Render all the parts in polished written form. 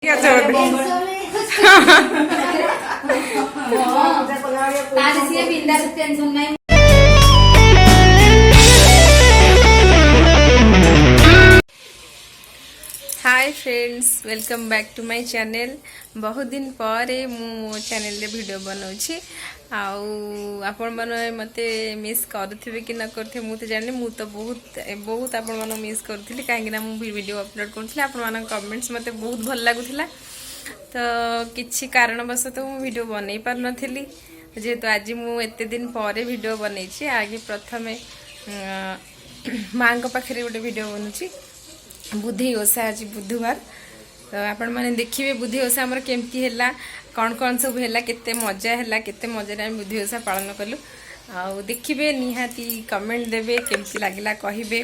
ঠিক আছে hi friends welcome back to my channel. बहुत दिन पर मु चैनल रे वीडियो बनाऊँगी आपण मैंने मत मिस करुवे कि न करते मुझे जानी मु तो बहुत बहुत आपण मन मिस करी कहीं मुझे वीडियो अपलोड करूँ आपण कमेंट्स मत बहुत भल लगुला तो किसी कारणवश तो मुझे वीडियो बन पार नी जेहेतु आज मुझे दिन पर वीडियो बनई आगे प्रथम माँ पाखे गोटे वीडियो बनूची बुद्धि ओषा आज बुधवार तो आपण मैंने देखिए बुद्धि ओषा आमर केमती है कौन कौन सब है केते मजा है केते मजा बुद्धि ओषा पालन कलु आ देखिए निहाती कमेंट देवे केमती लगला कहे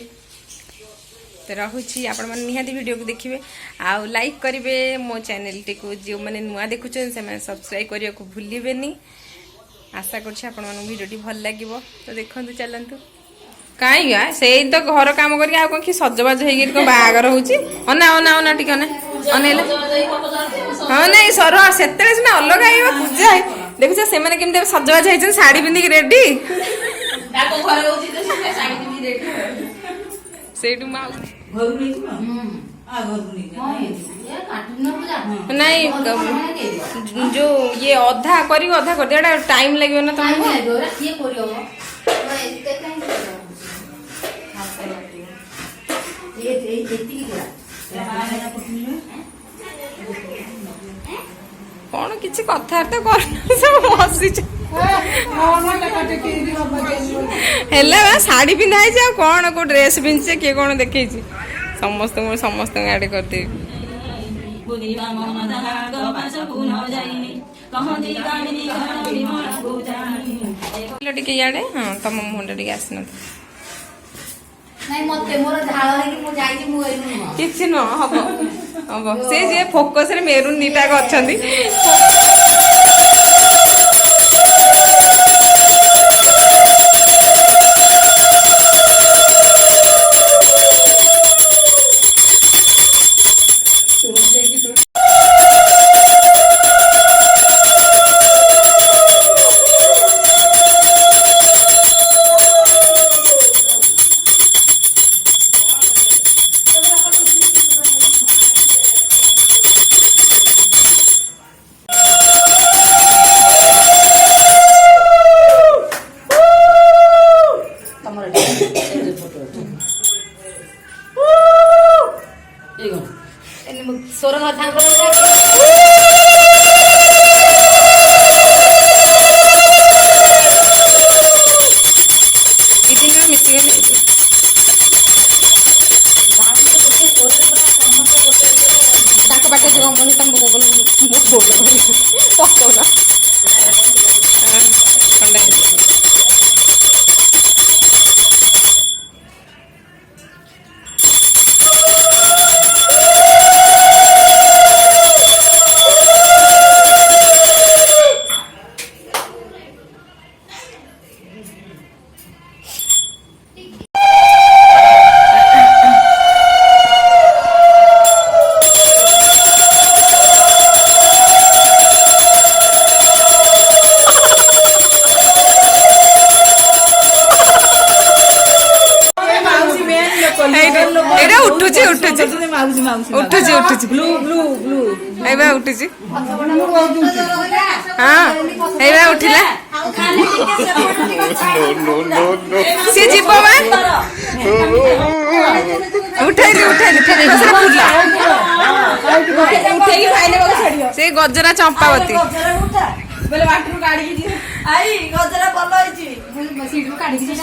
तो रहुची आपण मैंने निहाती वीडियो को देखिए आ लाइक करेंगे मो चैनल टी को जो मैंने नुआ देखुं से सब्सक्राइब करने को भूलें आशा करडी भल लगे तो देखो चलतु कहीं से तो घर कम कर सजबाज हो बाहर होना अना अना टी अनैले हाँ नहीं सर से अलग पूजा देखुच से केमती सजबाज होती शाढ़ी पिंधिक रेडी से नहीं जो ये अधा कर टाइम लगे ना तुम कौन किसी कथबार्ता कर शाढ़ी पिंधाई कौन को ड्रेस पिंधे किए कौन देखे समस्त समस्त आड़े करदे टे इे हाँ तुम मुंड टे आसन किसी नुह हम हम से जे फोकस रे मेरून दीटाक अच्छा सोरन मिसिगले पाटे जो पकौना उठुची उठुची उठुची उठुची ब्लू ब्लू ब्लू एबा उठुची हां एबा उठिला नो नो नो से जीवो मा उठाइली उठाइली फेर फुला उठेगी फाइले बग छड़ियो से गजरा चंपावती बोले वाटर गाड़ी की आई गजरा बल होईची सीट रो काढी की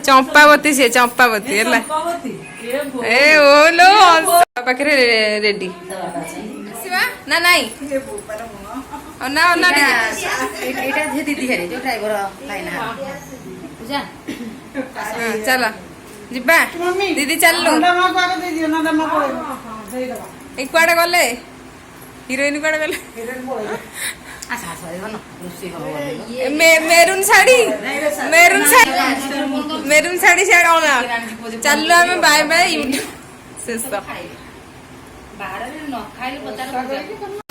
चंपावती से चंपावती हला ए ओलो पाखरे रेडी सिवा ना नहीं ना ना एटा जे दीदी हरे जो ड्राइवर लाइना पूजा चलो जिबा दीदी चललु ए कुआडे गले हीरोइन कुआडे गले मेरून साड़ी मेरून साड़ी चलो आम बाय बाय यूट्यूब शेष ବାହାରରେ ନ ଖାଇଲେ ପଚାର